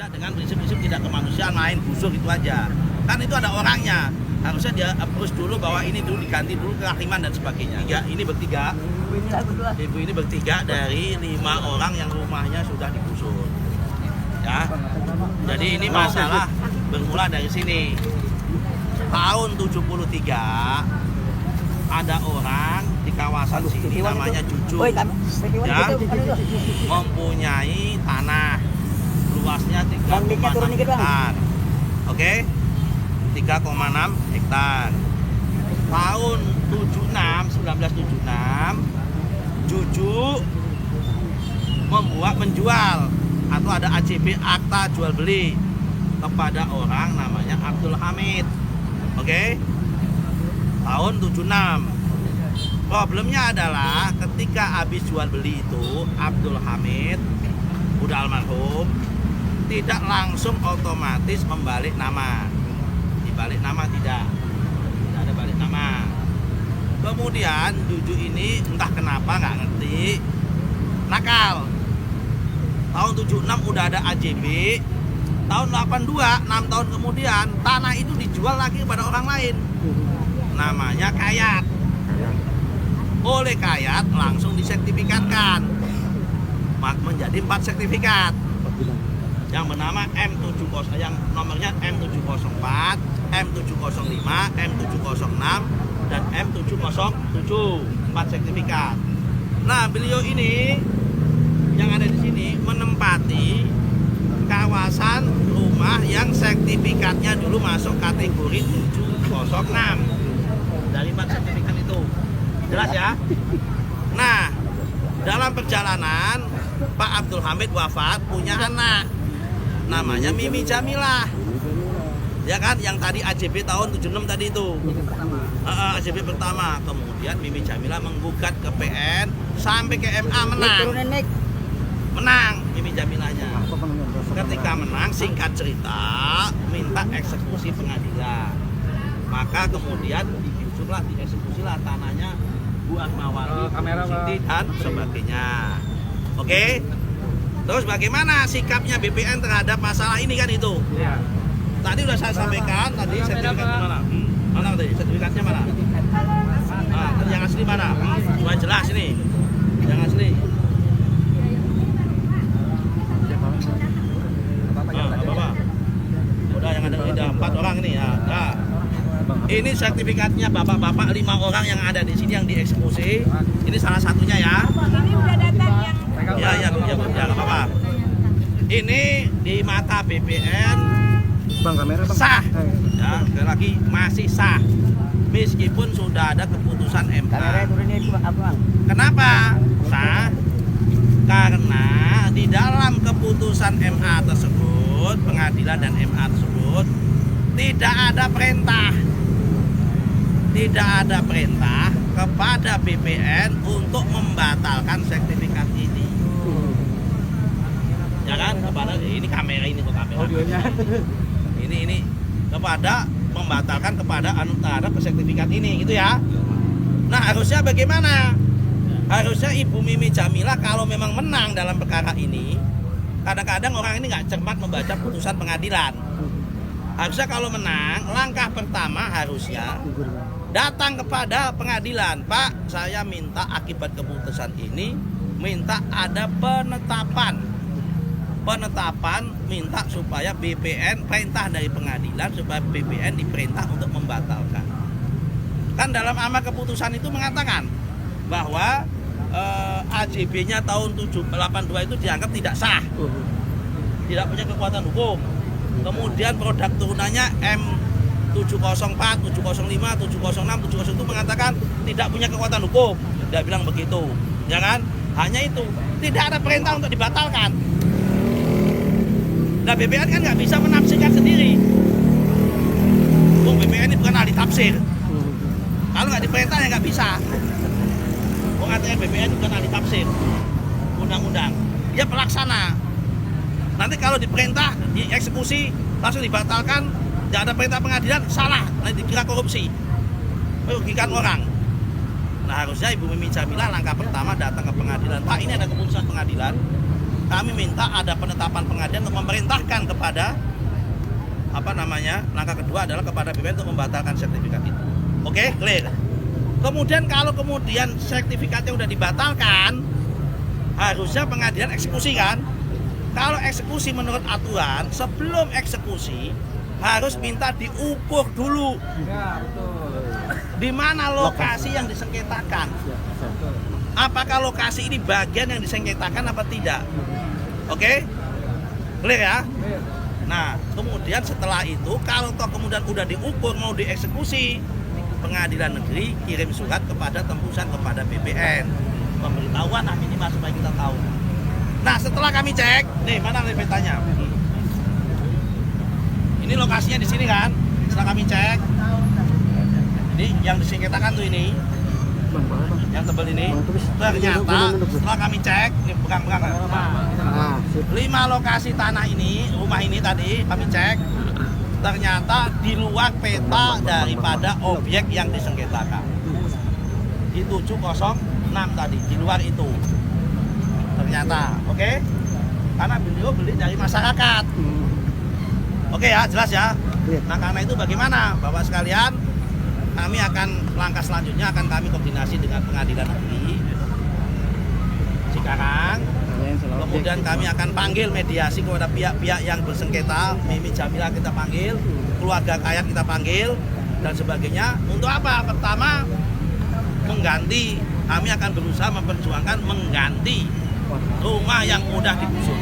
Tidak dengan prinsip-prinsip tidak kemanusiaan, main busuk itu aja. Kan itu ada orangnya. Harusnya dia approach dulu bahwa ini dulu diganti dulu kehakiman dan sebagainya. Ini bertiga. Ibu ini bertiga dari 5 orang yang rumahnya sudah digusur. Ya. Jadi ini masalah bermula dari sini. Tahun 73 ada orang di kawasan sini namanya Juju, ya, mempunyai tanah luasnya 3,6 hektar. Oke, 3,6 hektar. Tahun 1976 Juju menjual atau ada AJB, akta jual beli, kepada orang namanya Abdul Hamid. Oke, tahun 76. Problemnya adalah ketika habis jual beli itu Abdul Hamid udah almarhum, tidak langsung otomatis membalik nama. Dibalik nama tidak ada balik nama. Kemudian Juju ini entah kenapa nggak ngerti, nakal. Tahun 76 udah ada AJB. Tahun 82, 6 tahun kemudian tanah itu dijual lagi kepada orang lain, namanya Kayat. Oleh Kayat langsung disertifikatkan menjadi 4 sertifikat yang bernama M70, yang nomornya M704, M705, M706 dan M707, 4 sertifikat. Nah, beliau ini yang ada di sini menempati kawasan rumah yang sertifikatnya dulu masuk kategori 706 dari 4 sertifikat itu. Jelas ya? Nah, dalam perjalanan Pak Abdul Hamid wafat, punya anak namanya Mimi Jamilah, ya kan, yang tadi AJB tahun 76 tadi itu, AJB pertama. Kemudian Mimi Jamilah menggugat ke PN sampai ke MA, menang Mimi Jamilahnya. Ketika menang, singkat cerita, minta eksekusi pengadilan. Maka kemudian diusullah, dieksekusilah tanahnya Bu Asmawati, Siti dan sebagainya. Oke. Terus bagaimana sikapnya BPN terhadap masalah ini kan itu? Ya. Tadi sudah saya sampaikan, tadi sertifikat mana? Mana tadi? Sertifikatnya mana? Nah, yang asli mana? Supaya jelas ini. Yang asli. Bapak. Udah yang ada 4 orang ini ya. Nah, ini sertifikatnya bapak-bapak 5 orang yang ada di sini yang dieksekusi. Ini salah satunya ya. Ini udah datang yang. Ya, nggak apa-apa. Ini di mata BPN sah. Ya, sekali lagi masih sah. Meskipun sudah ada keputusan MK. Kenapa sah? Karena di dalam keputusan MA tersebut, pengadilan dan MA tersebut, tidak ada perintah kepada BPN untuk membatalkan sertifikat ini. Ya kan, kepada ini kamera ini kok kamera. Ini kepada membatalkan kepada terhadap sertifikat ini gitu ya. Nah, harusnya bagaimana? Harusnya Ibu Mimi Jamilah kalau memang menang dalam perkara ini, kadang-kadang orang ini nggak cermat membaca putusan pengadilan. Harusnya kalau menang, langkah pertama harusnya datang kepada pengadilan. Pak, saya minta akibat keputusan ini, minta ada penetapan, minta supaya BPN, perintah dari pengadilan supaya BPN diperintah untuk membatalkan. Kan dalam amar keputusan itu mengatakan bahwa AJB-nya tahun 82 itu dianggap tidak sah, tidak punya kekuatan hukum. Kemudian produk turunannya M704, 705, 706, 707 itu mengatakan tidak punya kekuatan hukum. Dia bilang begitu, ya kan? Hanya itu, tidak ada perintah untuk dibatalkan. Nah, BPN kan nggak bisa menafsirkan sendiri. BPN ini bukan ahli tafsir. Kalau nggak diperintah ya nggak bisa. Katanya BPN bukan ahli tafsir undang-undang, dia pelaksana. Nanti kalau diperintah, dieksekusi, langsung dibatalkan, tidak ada perintah pengadilan, salah, nanti dikira korupsi, merugikan orang. Nah, harusnya Ibu Mimi Jamilah langkah pertama datang ke pengadilan. Pak, ini ada keputusan pengadilan, kami minta ada penetapan pengadilan untuk memerintahkan kepada langkah kedua adalah kepada BPN untuk membatalkan sertifikat itu. Oke, clear. Kemudian kalau sertifikatnya udah dibatalkan, harusnya pengadilan eksekusi kan. Kalau eksekusi menurut aturan, sebelum eksekusi harus minta diukur dulu. Ya, betul. Di mana lokasi yang disengketakan. Apakah lokasi ini bagian yang disengketakan apa tidak? Oke? Clear ya? Nah, kemudian setelah itu kalau toh kemudian udah diukur mau dieksekusi, pengadilan negeri kirim surat kepada tembusan kepada BPN, pemberitahuan minimal supaya kita tahu. Nah, setelah kami cek, nih mana petanya? Ini lokasinya di sini kan? Setelah kami cek, ini yang disengketakan tuh ini, yang tebel ini. Ternyata setelah kami cek, ini pegang-pegang. 5 lokasi tanah ini, rumah ini tadi kami cek, ternyata di luar peta daripada objek yang disengketakan. Di 706 tadi, di luar itu. Ternyata, oke? Karena beliau beli dari masyarakat. Oke ya, jelas ya? Nah, karena itu bagaimana Bapak sekalian, kami akan langkah selanjutnya akan kami koordinasi dengan pengadilan negeri Cikarang. Kemudian kami akan panggil mediasi kepada pihak-pihak yang bersengketa, Mimi Jamila kita panggil, keluarga Kayat kita panggil, dan sebagainya. Untuk apa? Pertama, mengganti, kami akan berusaha memperjuangkan mengganti rumah yang mudah digusur.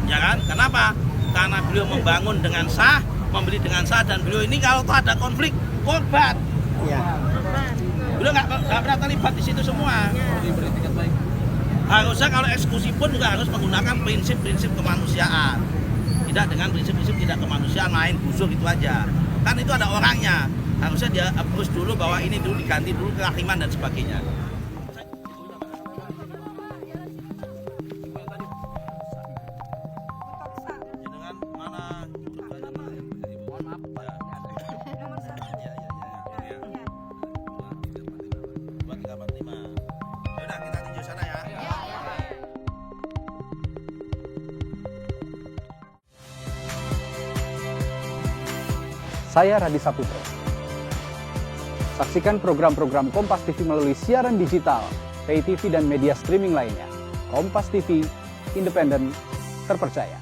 Ya kan? Kenapa? Karena beliau membangun dengan sah, membeli dengan sah, dan beliau ini kalau ada konflik, korban. Ya. Beliau nggak pernah terlibat di situ semua. Harusnya kalau eksekusi pun juga harus menggunakan prinsip-prinsip kemanusiaan, tidak dengan prinsip-prinsip tidak kemanusiaan main busuk itu aja. Kan itu ada orangnya, harusnya dia approach dulu bahwa ini dulu diganti dulu kehakiman dan sebagainya. Saya Radi Saputro. Saksikan program-program Kompas TV melalui siaran digital, pay TV dan media streaming lainnya. Kompas TV, independen, terpercaya.